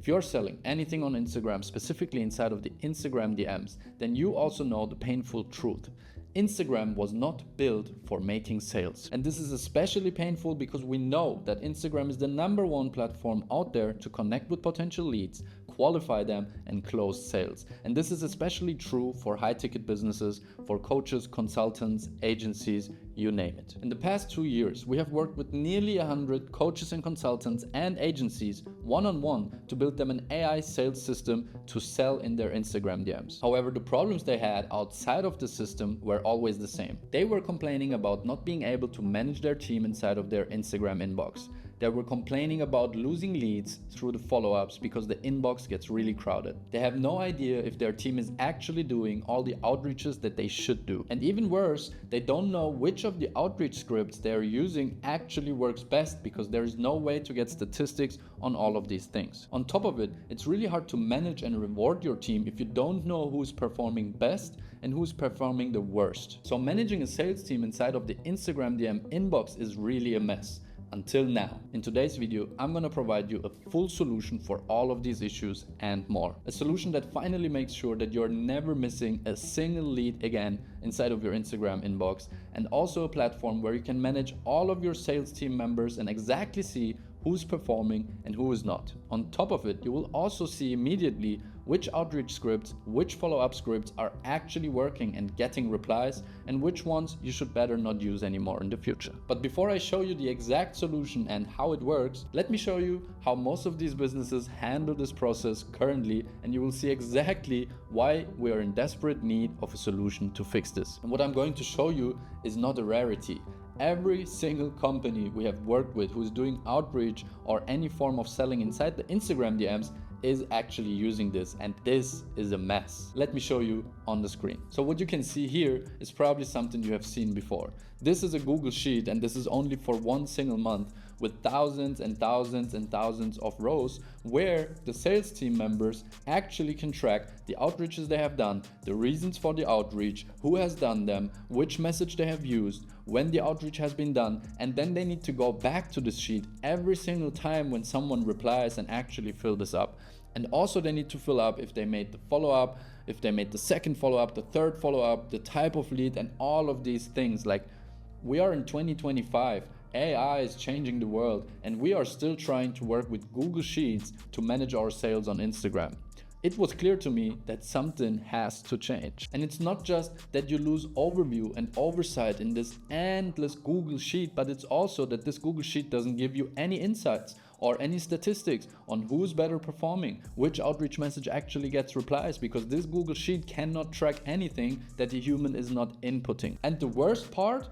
If you're selling anything on Instagram, specifically inside of the Instagram DMs, then you also know the painful truth. Instagram was not built for making sales. And this is especially painful because we know that Instagram is the #1 platform out there to connect with potential leads, qualify them, and close sales. And this is especially true for high-ticket businesses, for coaches, consultants, agencies, you name it. In the past 2 years, we have worked with nearly 100 coaches and consultants and agencies one-on-one to build them an AI sales system to sell in their Instagram DMs. However, the problems they had outside of the system were always the same. They were complaining about not being able to manage their team inside of their Instagram inbox. They were complaining about losing leads through the follow-ups because the inbox gets really crowded. They have no idea if their team is actually doing all the outreaches that they should do. And even worse, they don't know which of the outreach scripts they are using actually works best because there is no way to get statistics on all of these things. On top of it, it's really hard to manage and reward your team if you don't know who's performing best and who's performing the worst. So managing a sales team inside of the Instagram DM inbox is really a mess. Until now. In today's video, I'm gonna provide you a full solution for all of these issues and more. A solution that finally makes sure that you're never missing a single lead again inside of your Instagram inbox, and also a platform where you can manage all of your sales team members and exactly see who's performing and who is not. On top of it, you will also see immediately which outreach scripts, which follow-up scripts are actually working and getting replies, and which ones you should better not use anymore in the future. But before I show you the exact solution and how it works, let me show you how most of these businesses handle this process currently, and you will see exactly why we are in desperate need of a solution to fix this. And what I'm going to show you is not a rarity. Every single company we have worked with who is doing outreach or any form of selling inside the Instagram DMs is actually using this, and this is a mess. Let me show you on the screen. So what you can see here is probably something you have seen before. This is a Google Sheet, and this is only for one single month with thousands and thousands and thousands of rows where the sales team members actually can track the outreaches they have done, the reasons for the outreach, who has done them, which message they have used, when the outreach has been done, and then they need to go back to this sheet every single time when someone replies and actually fill this up. And also they need to fill up if they made the follow-up, if they made the second follow-up, the third follow-up, the type of lead, and all of these things. Like, we are in 2025. AI is changing the world, and we are still trying to work with Google Sheets to manage our sales on Instagram. It was clear to me that something has to change. And it's not just that you lose overview and oversight in this endless Google Sheet, but it's also that this Google Sheet doesn't give you any insights or any statistics on who's better performing, which outreach message actually gets replies, because this Google Sheet cannot track anything that the human is not inputting. And the worst part,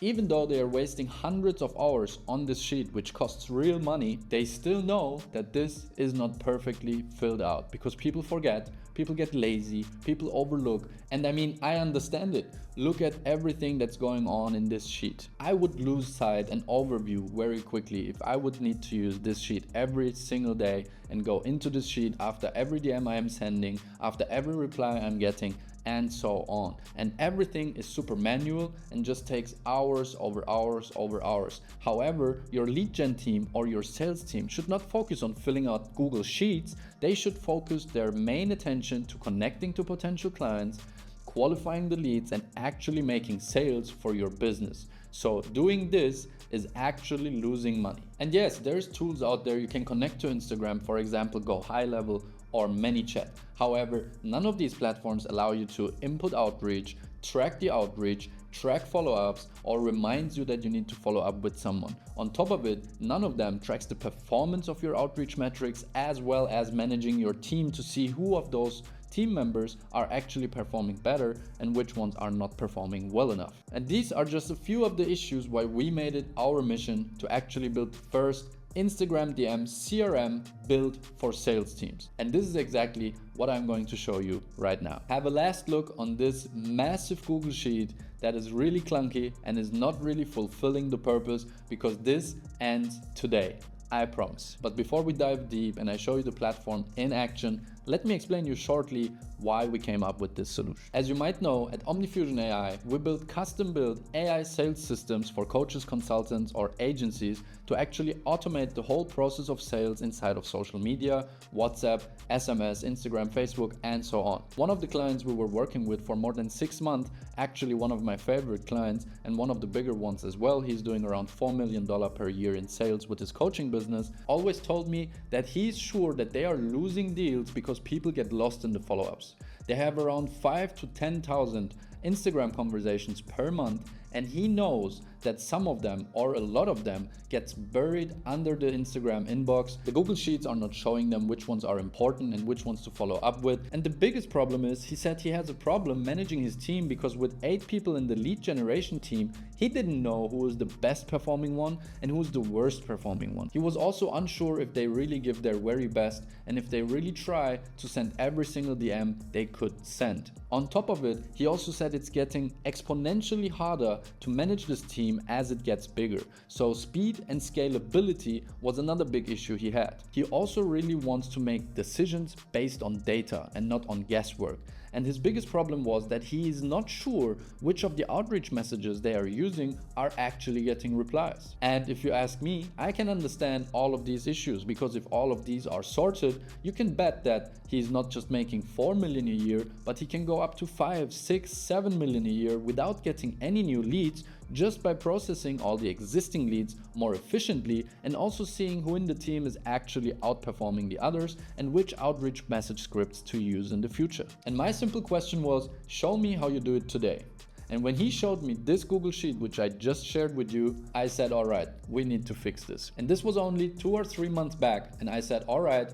even though they are wasting hundreds of hours on this sheet, which costs real money, they still know that this is not perfectly filled out because people forget, people get lazy, people overlook. And I mean, I understand it. Look at everything that's going on in this sheet. I would lose sight and overview very quickly if I would need to use this sheet every single day and go into this sheet after every DM I am sending, after every reply I'm getting, and so on. And everything is super manual and just takes hours over hours over hours. However, your lead gen team or your sales team should not focus on filling out Google Sheets. They should focus their main attention to connecting to potential clients, qualifying the leads, and actually making sales for your business. So doing this is actually losing money. And yes, there's tools out there you can connect to Instagram, for example, Go High Level or ManyChat. However, none of these platforms allow you to input outreach, track the outreach, track follow-ups, or reminds you that you need to follow up with someone. On top of it, none of them tracks the performance of your outreach metrics, as well as managing your team to see who of those team members are actually performing better and which ones are not performing well enough. And these are just a few of the issues why we made it our mission to actually build the first Instagram DM CRM built for sales teams. And this is exactly what I'm going to show you right now. Have a last look on this massive Google Sheet that is really clunky and is not really fulfilling the purpose, because this ends today, I promise. But before we dive deep and I show you the platform in action, let me explain you shortly why we came up with this solution. As you might know, at OmniFusion AI, we build custom-built AI sales systems for coaches, consultants, or agencies to actually automate the whole process of sales inside of social media, WhatsApp, SMS, Instagram, Facebook, and so on. One of the clients we were working with for more than 6 months, actually one of my favorite clients and one of the bigger ones as well, he's doing around $4 million per year in sales with his coaching business, always told me that he's sure that they are losing deals because people get lost in the follow-ups. They have around 5 to 10,000 Instagram conversations per month, and he knows that some of them, or a lot of them, gets buried under the Instagram inbox. The Google Sheets are not showing them which ones are important and which ones to follow up with. And the biggest problem is, he said he has a problem managing his team because with 8 people in the lead generation team, he didn't know who is the best performing one and who's the worst performing one. He was also unsure if they really give their very best and if they really try to send every single DM they could send. On top of it, he also said it's getting exponentially harder to manage this team as it gets bigger. So speed and scalability was another big issue he had. He also really wants to make decisions based on data and not on guesswork. And his biggest problem was that he is not sure which of the outreach messages they are using are actually getting replies. And if you ask me, I can understand all of these issues, because if all of these are sorted, you can bet that he's not just making 4 million a year, but he can go up to 5, 6, 7 million a year without getting any new leads, just by processing all the existing leads more efficiently and also seeing who in the team is actually outperforming the others and which outreach message scripts to use in the future. And my simple question was, show me how you do it today. And when he showed me this Google Sheet, which I just shared with you, I said, all right, we need to fix this. And this was only 2 or 3 months back. And I said, all right,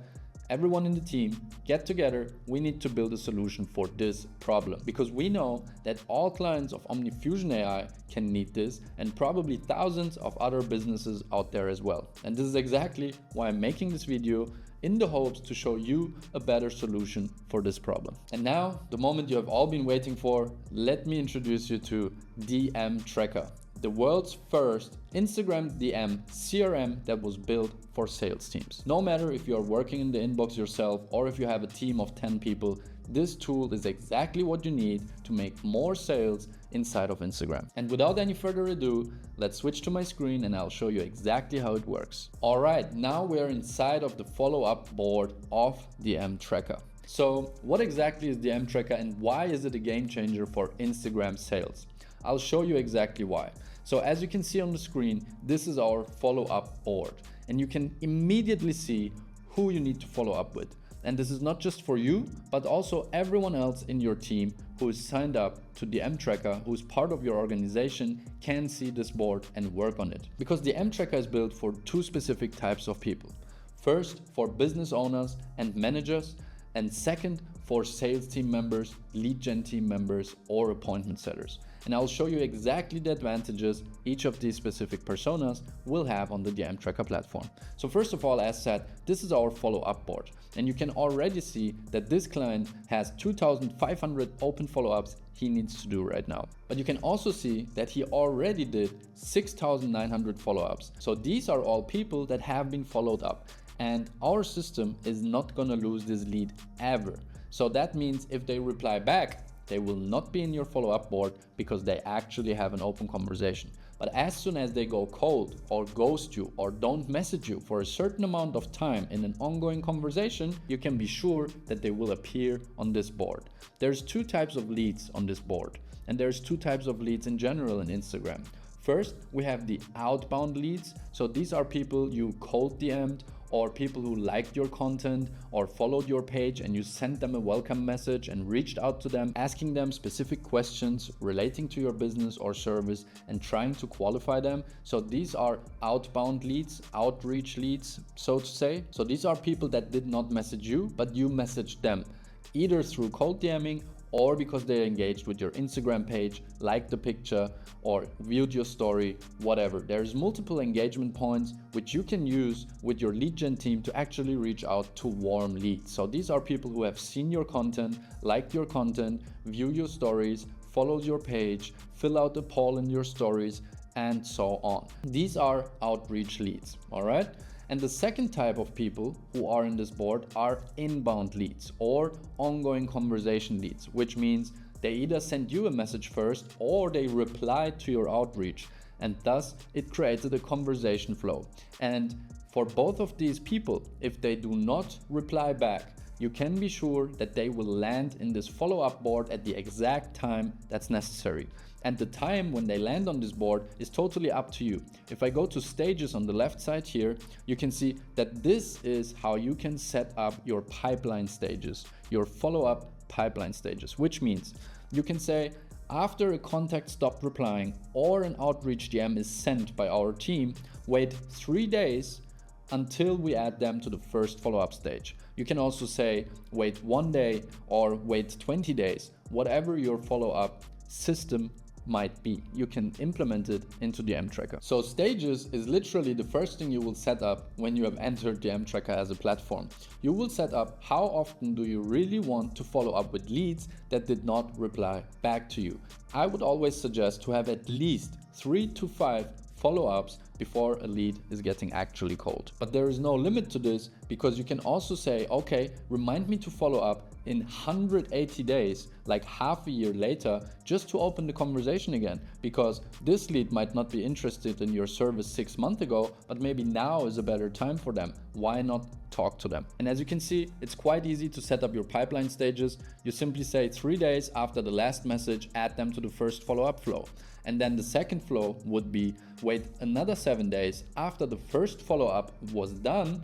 everyone in the team, get together, we need to build a solution for this problem, because we know that all clients of OmniFusion AI can need this, and probably thousands of other businesses out there as well. And this is exactly why I'm making this video, in the hopes to show you a better solution for this problem. And now, the moment you have all been waiting for, let me introduce you to DM Tracker, the world's first Instagram DM CRM that was built for sales teams. No matter if you are working in the inbox yourself or if you have a team of 10 people, this tool is exactly what you need to make more sales inside of Instagram. And without any further ado, let's switch to my screen and I'll show you exactly how it works. All right, now we are inside of the follow-up board of DM Tracker. So what exactly is DM Tracker and why is it a game changer for Instagram sales? I'll show you exactly why. So as you can see on the screen, this is our follow-up board, and you can immediately see who you need to follow up with. And this is not just for you, but also everyone else in your team who is signed up to DM Tracker, who is part of your organization, can see this board and work on it. Because DM Tracker is built for 2 specific types of people. First, for business owners and managers, and second, for sales team members, lead gen team members, or appointment setters. And I'll show you exactly the advantages each of these specific personas will have on the DM Tracker platform. So first of all, as said, this is our follow-up board. And you can already see that this client has 2,500 open follow-ups he needs to do right now. But you can also see that he already did 6,900 follow-ups. So these are all people that have been followed up. And our system is not gonna lose this lead ever. So that means if they reply back, they will not be in your follow-up board because they actually have an open conversation. But as soon as they go cold or ghost you or don't message you for a certain amount of time in an ongoing conversation, you can be sure that they will appear on this board. There's 2 types of leads on this board, and there's 2 types of leads in general in Instagram. First, we have the outbound leads. So these are people you cold DM'd, or people who liked your content or followed your page and you sent them a welcome message and reached out to them, asking them specific questions relating to your business or service and trying to qualify them. So these are outbound leads, outreach leads, so to say. So these are people that did not message you, but you messaged them, either through cold DMing or because they engaged with your Instagram page, liked the picture, or viewed your story, whatever. There's multiple engagement points which you can use with your lead gen team to actually reach out to warm leads. So these are people who have seen your content, liked your content, view your stories, followed your page, fill out a poll in your stories, and so on. These are outreach leads, all right? And the second type of people who are in this board are inbound leads or ongoing conversation leads, which means they either send you a message first or they reply to your outreach, and thus it created a conversation flow. And for both of these people, if they do not reply back, you can be sure that they will land in this follow-up board at the exact time that's necessary. And the time when they land on this board is totally up to you. If I go to stages on the left side here, you can see that this is how you can set up your pipeline stages, your follow-up pipeline stages, which means you can say, after a contact stopped replying or an outreach DM is sent by our team, wait 3 days until we add them to the first follow-up stage. You can also say wait 1 day or wait 20 days, whatever your follow-up system might be. You can implement it into the M-Tracker. So stages is literally the first thing you will set up when you have entered the M-Tracker as a platform. You will set up how often do you really want to follow up with leads that did not reply back to you. I would always suggest to have at least 3 to 5 follow-ups before a lead is getting actually cold. But there is no limit to this, because you can also say, okay, remind me to follow up in 180 days, like half a year later, just to open the conversation again, because this lead might not be interested in your service 6 months ago, but maybe now is a better time for them. Why not talk to them? And as you can see, it's quite easy to set up your pipeline stages. You simply say 3 days after the last message, add them to the first follow-up flow. And then the second flow would be wait another 7 days after the first follow-up was done,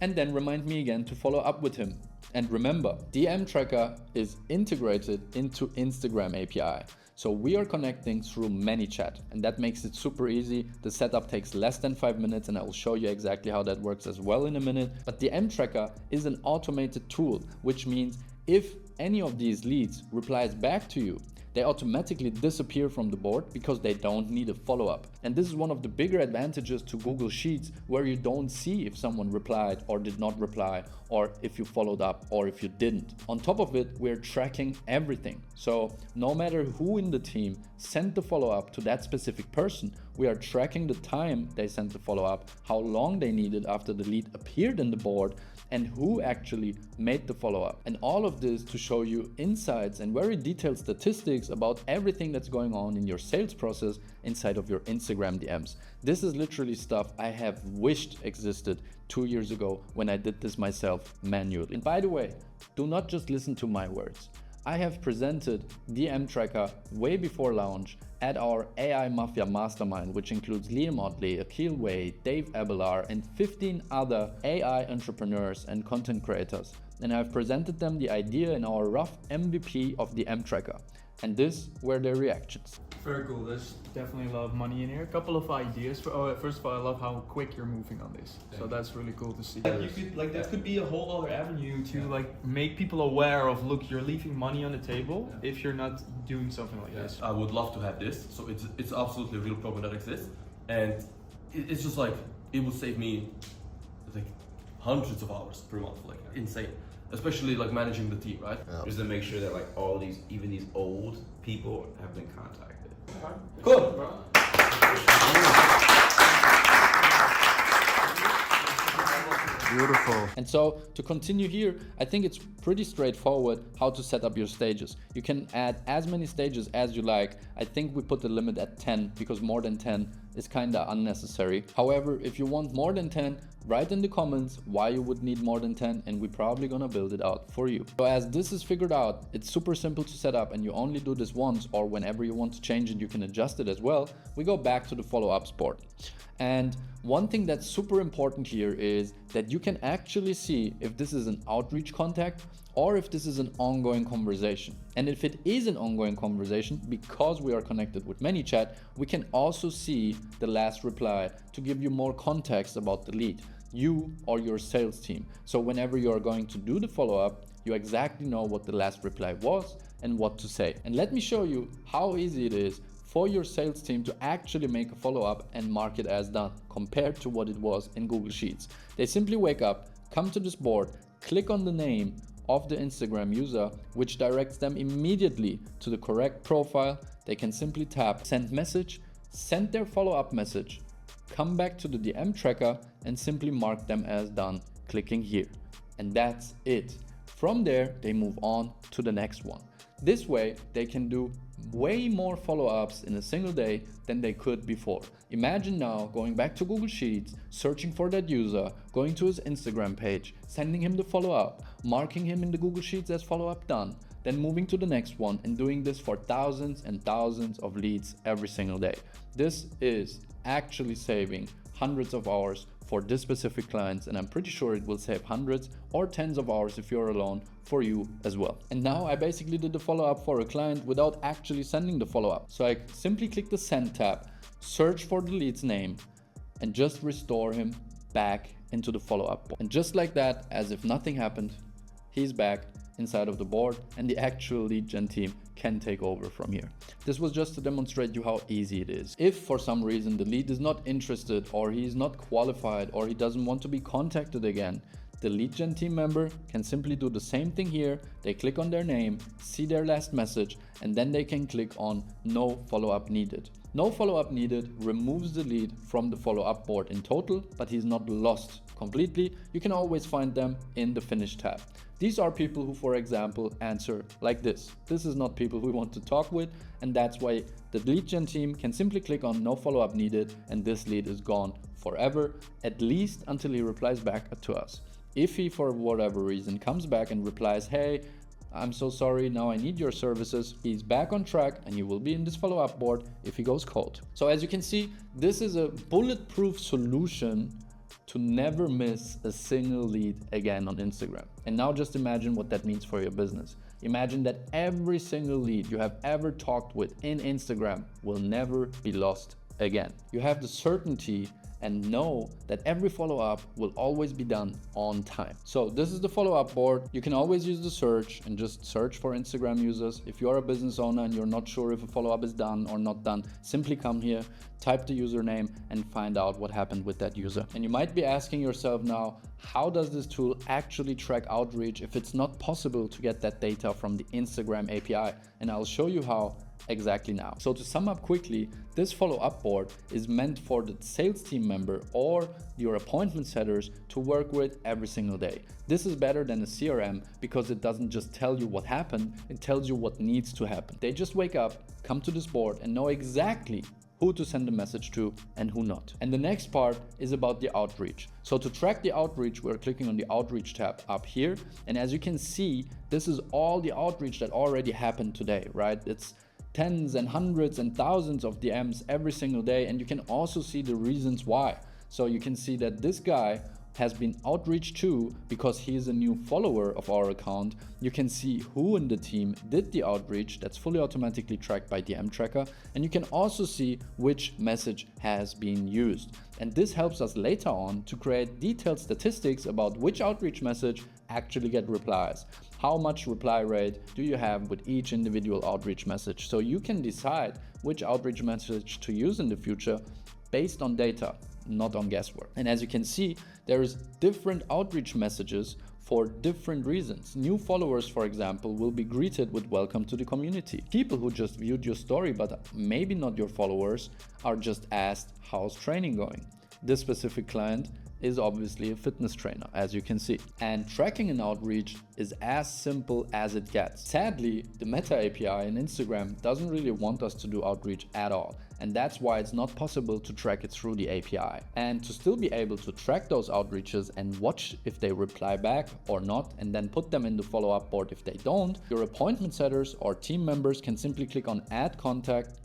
and then remind me again to follow up with him. And remember, the M-Tracker is integrated into Instagram API. So we are connecting through ManyChat, and that makes it super easy. The setup takes less than 5 minutes, and I will show you exactly how that works as well in a minute. But the M-Tracker is an automated tool, which means if any of these leads replies back to you, they automatically disappear from the board because they don't need a follow-up. And this is one of the bigger advantages to Google Sheets, where you don't see if someone replied or did not reply, or if you followed up or if you didn't. On top of it, we're tracking everything. So no matter who in the team sent the follow-up to that specific person, we are tracking the time they sent the follow-up, how long they needed after the lead appeared in the board, and who actually made the follow-up. And all of this to show you insights and very detailed statistics about everything that's going on in your sales process inside of your Instagram DMs. This is literally stuff I have wished existed 2 years ago when I did this myself manually. And by the way, do not just listen to my words. I have presented the M-Tracker way before launch at our AI Mafia Mastermind, which includes Liam Otley, Akil Wade, Dave Abelard, and 15 other AI entrepreneurs and content creators. And I've presented them the idea in our rough MVP of the M-Tracker. And this were their reactions. Very cool. There's definitely a lot of money in here. A couple of ideas. First of all, I love how quick you're moving on this. So that's really cool to see. Like you could, like that could be a whole other avenue to like make people aware of, look, you're leaving money on the table if you're not doing something like this. I would love to have this. So it's absolutely a real problem that exists, and it's just like it would save me like hundreds of hours per month, like insane. Especially like managing the team, right? Just to make sure that like all these, even these old people have been contacted. Cool. Beautiful. And so to continue here, I think it's pretty straightforward how to set up your stages. You can add as many stages as you like. I think we put the limit at 10 because more than 10 is kind of unnecessary. However, if you want more than 10, write in the comments why you would need more than 10, and we're probably gonna build it out for you. So as this is figured out, it's super simple to set up, and you only do this once, or whenever you want to change it, you can adjust it as well. We go back to the follow-ups board. And one thing that's super important here is that you can actually see if this is an outreach contact or if this is an ongoing conversation. And if it is an ongoing conversation, because we are connected with ManyChat, we can also see the last reply to give you more context about the lead, you or your sales team. So whenever you are going to do the follow-up, you exactly know what the last reply was and what to say. And let me show you how easy it is for your sales team to actually make a follow-up and mark it as done compared to what it was in Google Sheets. They simply wake up, come to this board, click on the name of the Instagram user, which directs them immediately to the correct profile. They can simply tap send message, send their follow-up message, and then send the follow-up message. And then they can simply tap send message, send their follow-up message, and then send the follow-up message. And then they can simply tap send message, send their follow-up message, and then send the follow-up message. And then they can simply tap send message, send their follow-up message, and then send the follow-up message. come back to the DM tracker and simply mark them as done, clicking here. And that's it. From there, they move on to the next one. This way, they can do way more follow-ups in a single day than they could before. Imagine now going back to Google Sheets, searching for that user, going to his Instagram page, sending him the follow-up, marking him in the Google Sheets as follow-up done, then moving to the next one and doing this for thousands and thousands of leads every single day. This is actually saving hundreds of hours for this specific clients, and I'm pretty sure it will save hundreds or tens of hours if you're alone for you as well. And now I basically did the follow-up for a client without actually sending the follow-up. So I simply click the send tab, search for the lead's name, and just restore him back into the follow-up board. And just like that, as if nothing happened, he's back inside of the board and the actual lead gen team can take over from here. This was just to demonstrate you how easy it is. If for some reason the lead is not interested or he is not qualified or he doesn't want to be contacted again, the lead gen team member can simply do the same thing here. They click on their name, see their last message, and then they can click on no follow-up needed. No follow-up needed removes the lead from the follow-up board in total, but he's not lost completely. You can always find them in the finish tab. These are people who, for example, answer like this. This is not people we want to talk with, and that's why the lead gen team can simply click on no follow-up needed and this lead is gone forever, at least until he replies back to us. If he, for whatever reason, comes back and replies, hey, I'm so sorry, now I need your services, he's back on track and he will be in this follow-up board if he goes cold. So as you can see, this is a bulletproof solution to never miss a single lead again on Instagram. And now just imagine what that means for your business. Imagine that every single lead you have ever talked with in Instagram will never be lost again. You have the certainty and know that every follow-up will always be done on time. So this is the follow-up board. You can always use the search and just search for Instagram users. If you are a business owner and you're not sure if a follow-up is done or not done, simply come here, type the username and find out what happened with that user. And you might be asking yourself now, how does this tool actually track outreach if it's not possible to get that data from the Instagram API? And I'll show you how exactly now. So to sum up quickly, this follow-up board is meant for the sales team member or your appointment setters to work with every single day. This is better than a CRM because it doesn't just tell you what happened, it tells you what needs to happen. They just wake up, come to this board and know exactly who to send a message to and who not. And the next part is about the outreach. So to track the outreach, we're clicking on the outreach tab up here. And as you can see, this is all the outreach that already happened today, right? It's tens and hundreds and thousands of DMs every single day, and you can also see the reasons why. So you can see that this guy has been outreached to because he is a new follower of our account. You can see who in the team did the outreach, that's fully automatically tracked by DM Tracker, and you can also see which message has been used. And this helps us later on to create detailed statistics about which outreach message actually get replies. How much reply rate do you have with each individual outreach message? So you can decide which outreach message to use in the future based on data, not on guesswork. And as you can see, there is different outreach messages for different reasons. New followers, for example, will be greeted with welcome to the community. People who just viewed your story but maybe not your followers are just asked, how's training going? This specific client is obviously a fitness trainer, as you can see. And tracking an outreach is as simple as it gets. Sadly, the Meta API in Instagram doesn't really want us to do outreach at all. And that's why it's not possible to track it through the API. And to still be able to track those outreaches and watch if they reply back or not, and then put them in the follow-up board if they don't, your appointment setters or team members can simply click on add contact,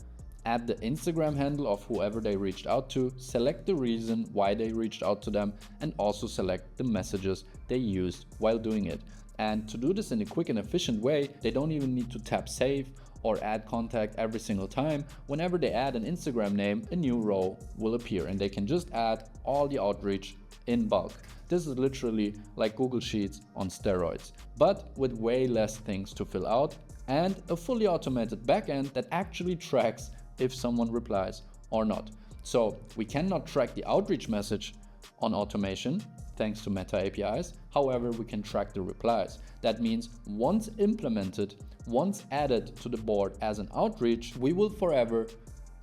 add the Instagram handle of whoever they reached out to, select the reason why they reached out to them, and also select the messages they used while doing it. And to do this in a quick and efficient way, they don't even need to tap save or add contact every single time. Whenever they add an Instagram name, a new row will appear and they can just add all the outreach in bulk. This is literally like Google Sheets on steroids, but with way less things to fill out and a fully automated backend that actually tracks if someone replies or not. So we cannot track the outreach message on automation thanks to Meta APIs. However, we can track the replies. That means once implemented, once added to the board as an outreach, we will forever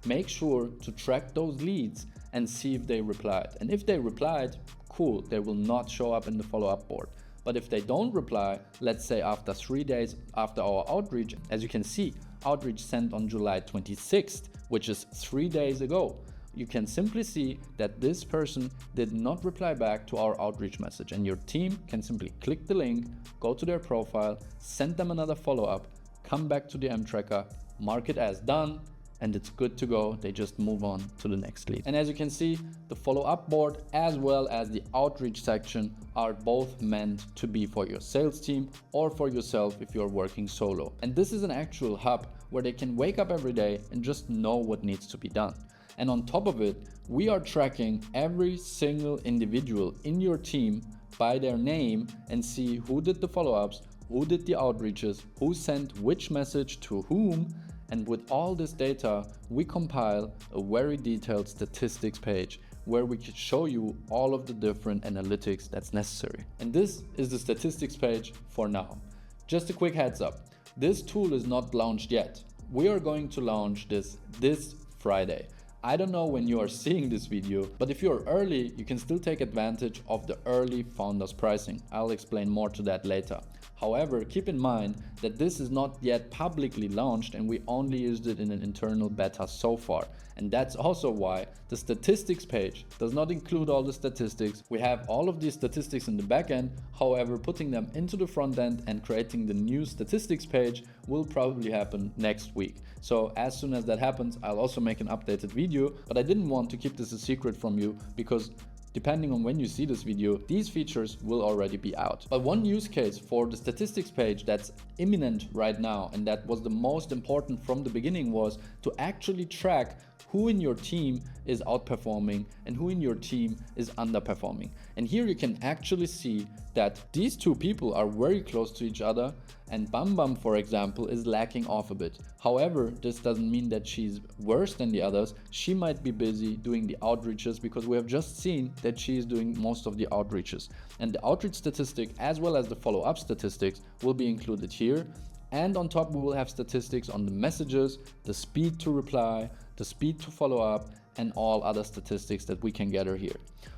make sure to track those leads and see if they replied. And if they replied, cool, they will not show up in the follow-up board. But if they don't reply, let's say after 3 days after our outreach, as you can see, outreach sent on July 26th, which is 3 days ago, you can simply see that this person did not reply back to our outreach message, and your team can simply click the link, go to their profile, send them another follow-up, come back to the M-Tracker, mark it as done, and it's good to go. They just move on to the next lead. And as you can see, the follow-up board as well as the outreach section are both meant to be for your sales team or for yourself if you're working solo. And this is an actual hub where they can wake up every day and just know what needs to be done. And on top of it, we are tracking every single individual in your team by their name and see who did the follow-ups, who did the outreaches, who sent which message to whom. And with all this data, we compile a very detailed statistics page where we can show you all of the different analytics that's necessary. And this is the statistics page for now. Just a quick heads up, this tool is not launched yet. We are going to launch this Friday. I don't know when you are seeing this video, but if you're early, you can still take advantage of the early founders pricing. I'll explain more to that later. However, keep in mind that this is not yet publicly launched and we only used it in an internal beta so far. And that's also why the statistics page does not include all the statistics. We have all of these statistics in the back end. However, putting them into the front end and creating the new statistics page will probably happen next week. So as soon as that happens, I'll also make an updated video, but I didn't want to keep this a secret from you because depending on when you see this video, these features will already be out. But one use case for the statistics page that's imminent right now, and that was the most important from the beginning, was to actually track who in your team is outperforming and who in your team is underperforming. And here you can actually see that these two people are very close to each other, and Bam Bam, for example, is lacking off a bit. However, this doesn't mean that she's worse than the others. She might be busy doing the outreaches because we have just seen that she is doing most of the outreaches. And the outreach statistic as well as the follow-up statistics will be included here. And on top, we will have statistics on the messages, the speed to reply, the speed to follow up, and all other statistics that we can gather here.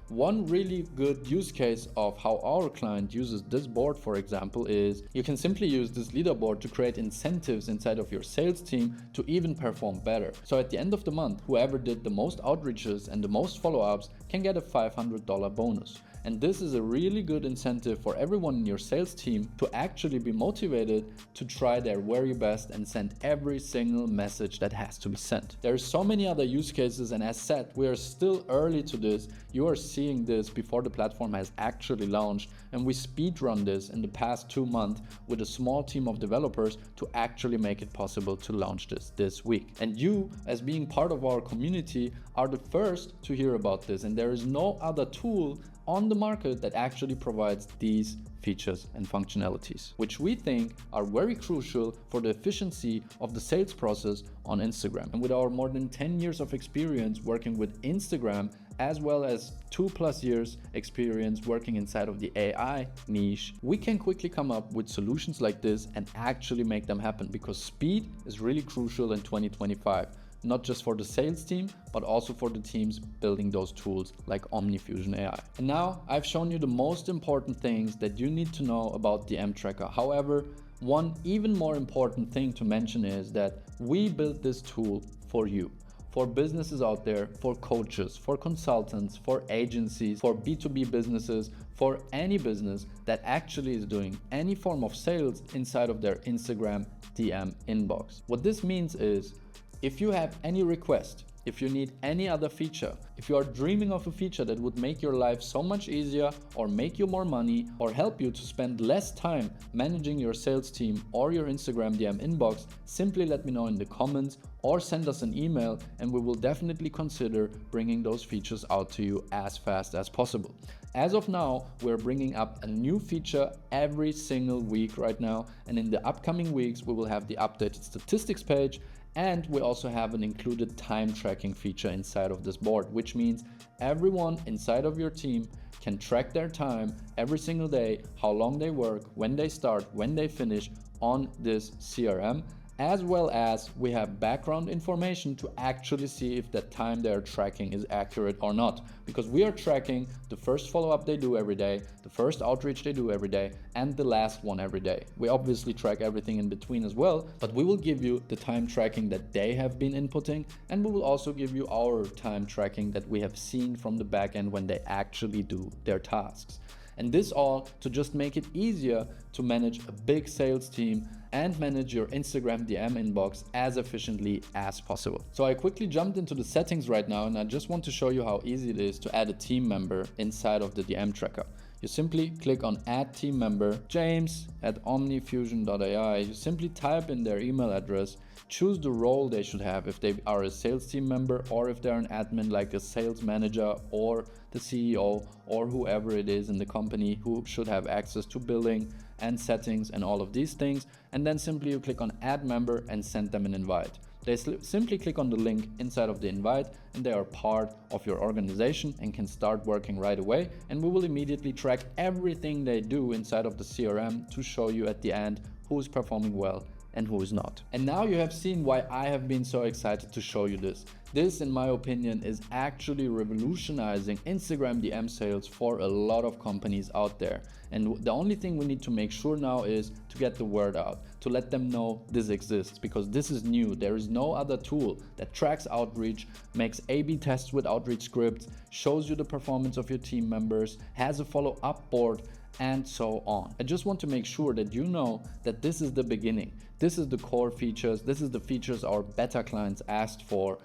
One really good use case of how our client uses this board, for example, is you can simply use this leaderboard to create incentives inside of your sales team to even perform better. So at the end of the month, whoever did the most outreaches and the most follow-ups can get a $500 bonus. And this is a really good incentive for everyone in your sales team to actually be motivated to try their very best and send every single message that has to be sent. There are so many other use cases, and as said, we are still early to this. You are seeing this before the platform has actually launched, and we speedrun this in the past 2 months with a small team of developers to actually make it possible to launch this week. And you, as being part of our community, are the first to hear about this, and there is no other tool on the market that actually provides these features and functionalities, which we think are very crucial for the efficiency of the sales process on Instagram. And with our more than 10 years of experience working with Instagram, as well as 2+ years experience working inside of the AI niche, we can quickly come up with solutions like this and actually make them happen, because speed is really crucial in 2025. Not just for the sales team, but also for the teams building those tools like OmniFusion AI. And now I've shown you the most important things that you need to know about the M-Tracker. However, one even more important thing to mention is that we built this tool for you. For businesses out there, for coaches, for consultants, for agencies, for B2B businesses, for any business that actually is doing any form of sales inside of their Instagram DM inbox. What this means is, if you have any request, if you need any other feature, if you are dreaming of a feature that would make your life so much easier or make you more money or help you to spend less time managing your sales team or your Instagram DM inbox, simply let me know in the comments or send us an email, and we will definitely consider bringing those features out to you as fast as possible. As of now, we're bringing up a new feature every single week right now, and in the upcoming weeks we will have the updated statistics page. And we also have an included time tracking feature inside of this board, which means everyone inside of your team can track their time every single day, how long they work, when they start, when they finish on this CRM. as well as we have background information to actually see if the time they're tracking is accurate or not. Because we are tracking the first follow-up they do every day, the first outreach they do every day, and the last one every day. We obviously track everything in between as well, but we will give you the time tracking that they have been inputting, and we will also give you our time tracking that we have seen from the back end when they actually do their tasks. And this all to just make it easier to manage a big sales team and manage your Instagram DM inbox as efficiently as possible. So I quickly jumped into the settings right now, and I just want to show you how easy it is to add a team member inside of the DM tracker. You simply click on add team member, James@omnifusion.ai. You simply type in their email address, choose the role they should have, if they are a sales team member or if they're an admin like a sales manager or the CEO or whoever it is in the company who should have access to billing and settings and all of these things. And then simply you click on add member and send them an invite. They simply click on the link inside of the invite and they are part of your organization and can start working right away. And we will immediately track everything they do inside of the CRM to show you at the end who is performing well and who is not. And now you have seen why I have been so excited to show you this. This, in my opinion, is actually revolutionizing Instagram DM sales for a lot of companies out there. And the only thing we need to make sure now is to get the word out, to let them know this exists, because this is new. There is no other tool that tracks outreach, makes A/B tests with outreach scripts, shows you the performance of your team members, has a follow-up board, and so on. I just want to make sure that you know that this is the beginning. This is the core features. This is the features our beta clients asked for,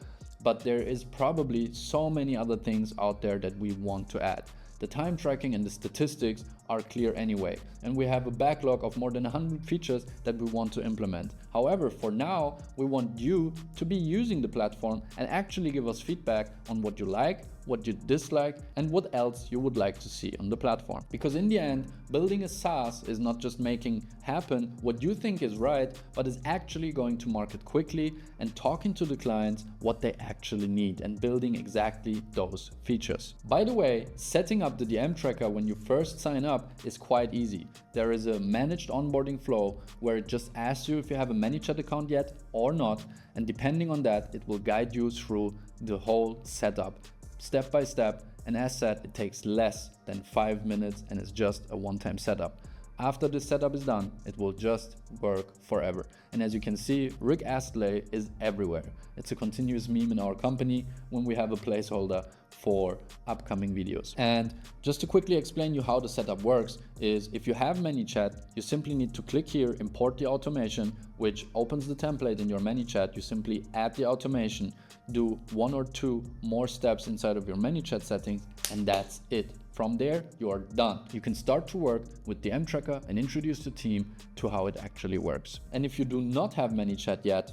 but there is probably so many other things out there that we want to add. The time tracking and the statistics are clear anyway, and we have a backlog of more than 100 features that we want to implement. However, for now, we want you to be using the platform and actually give us feedback on what you like, what you dislike, and what else you would like to see on the platform. Because in the end, building a SaaS is not just making happen what you think is right, but is actually going to market quickly and talking to the clients what they actually need and building exactly those features. By the way, setting up the DM tracker when you first sign up is quite easy. There is a managed onboarding flow where it just asks you if you have a ManyChat account yet or not, and depending on that, it will guide you through the whole setup step by step, and as said, it takes less than 5 minutes and it's just a one-time setup. After the setup is done, it will just work forever. And as you can see, Rick Astley is everywhere. It's a continuous meme in our company when we have a placeholder for upcoming videos. And just to quickly explain you how the setup works is if you have ManyChat, you simply need to click here, import the automation, which opens the template in your ManyChat. You simply add the automation, do 1 or 2 more steps inside of your ManyChat settings, and that's it. From there, you are done. You can start to work with DM Tracker and introduce the team to how it actually works. And if you do not have ManyChat yet,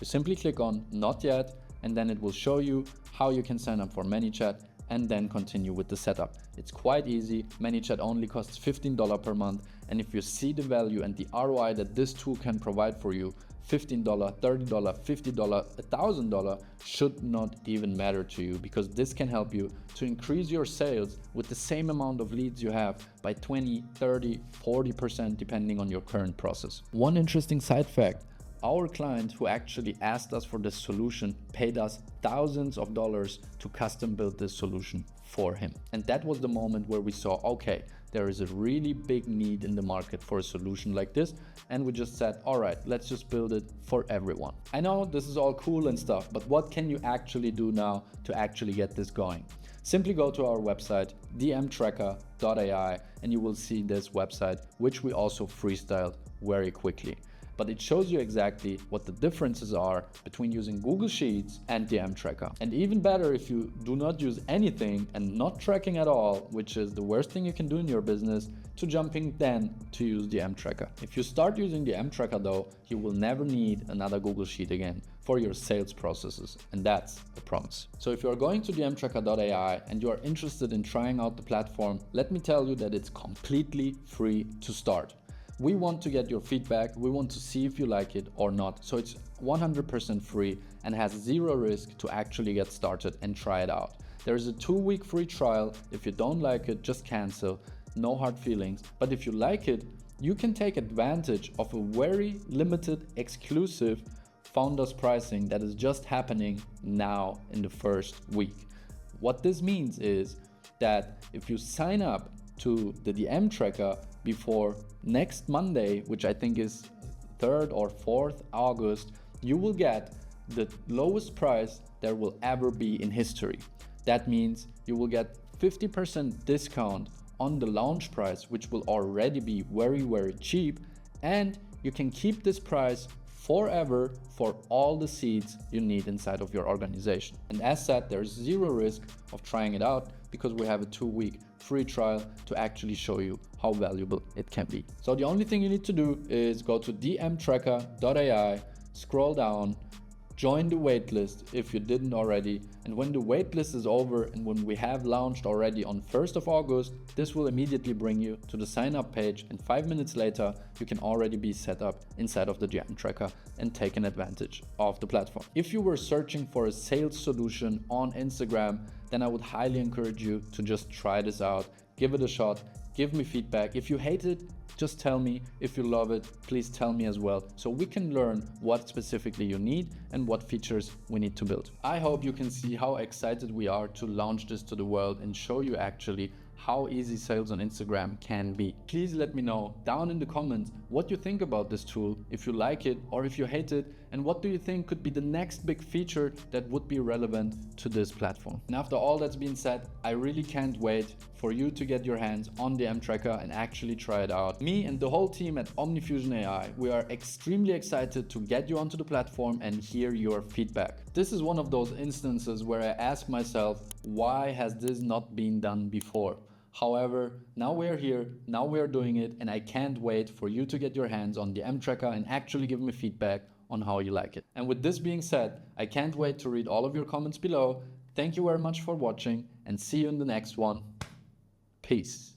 you simply click on Not Yet, and then it will show you how you can sign up for ManyChat and then continue with the setup. It's quite easy. ManyChat only costs $15 per month, and if you see the value and the ROI that this tool can provide for you, $15, $30, $50, $1,000 should not even matter to you, because this can help you to increase your sales with the same amount of leads you have by 20, 30, 40% depending on your current process. One interesting side fact, our client who actually asked us for this solution paid us thousands of dollars to custom build this solution for him. And that was the moment where we saw, okay, there is a really big need in the market for a solution like this, and we just said, all right, let's just build it for everyone. I know this is all cool and stuff, but what can you actually do now to actually get this going? Simply go to our website, dmtracker.ai, and you will see this website, which we also freestyled very quickly. But it shows you exactly what the differences are between using Google Sheets and DM Tracker. And even better if you do not use anything and not tracking at all, which is the worst thing you can do in your business, to jumping then to use DM Tracker. If you start using DM Tracker though, you will never need another Google Sheet again for your sales processes, and that's a promise. So if you are going to dmtracker.ai and you are interested in trying out the platform, let me tell you that it's completely free to start. We want to get your feedback, we want to see if you like it or not, so it's 100% free and has zero risk to actually get started and try it out. There is a 2-week free trial. If you don't like it, just cancel, no hard feelings. But if you like it, you can take advantage of a very limited exclusive founders pricing that is just happening now in the first week. What this means is that if you sign up to the DM tracker before next Monday, which I think is 3rd or 4th August, you will get the lowest price there will ever be in history. That means you will get 50% discount on the launch price, which will already be very, very cheap, and you can keep this price forever for all the seats you need inside of your organization. And as said, there's zero risk of trying it out because we have a 2-week free trial to actually show you how valuable it can be. So the only thing you need to do is go to dmtracker.ai, scroll down, join the waitlist if you didn't already, and when the waitlist is over and when we have launched already on 1st of August, this will immediately bring you to the sign up page, and 5 minutes later you can already be set up inside of the DM tracker and taken advantage of the platform. If you were searching for a sales solution on Instagram, then I would highly encourage you to just try this out, give it a shot, give me feedback. If you hate it, just tell me. If you love it, please tell me as well, so we can learn what specifically you need and what features we need to build. I hope you can see how excited we are to launch this to the world and show you actually how easy sales on Instagram can be. Please let me know down in the comments what you think about this tool, if you like it or if you hate it, and what do you think could be the next big feature that would be relevant to this platform. And after all that's been said, I really can't wait for you to get your hands on the DM tracker and actually try it out. Me and the whole team at OmniFusion AI, we are extremely excited to get you onto the platform and hear your feedback. This is one of those instances where I ask myself, why has this not been done before? However, now we're here, now we're doing it, and I can't wait for you to get your hands on the DM tracker and actually give me feedback on how you like it. And with this being said, I can't wait to read all of your comments below. Thank you very much for watching and see you in the next one. Peace.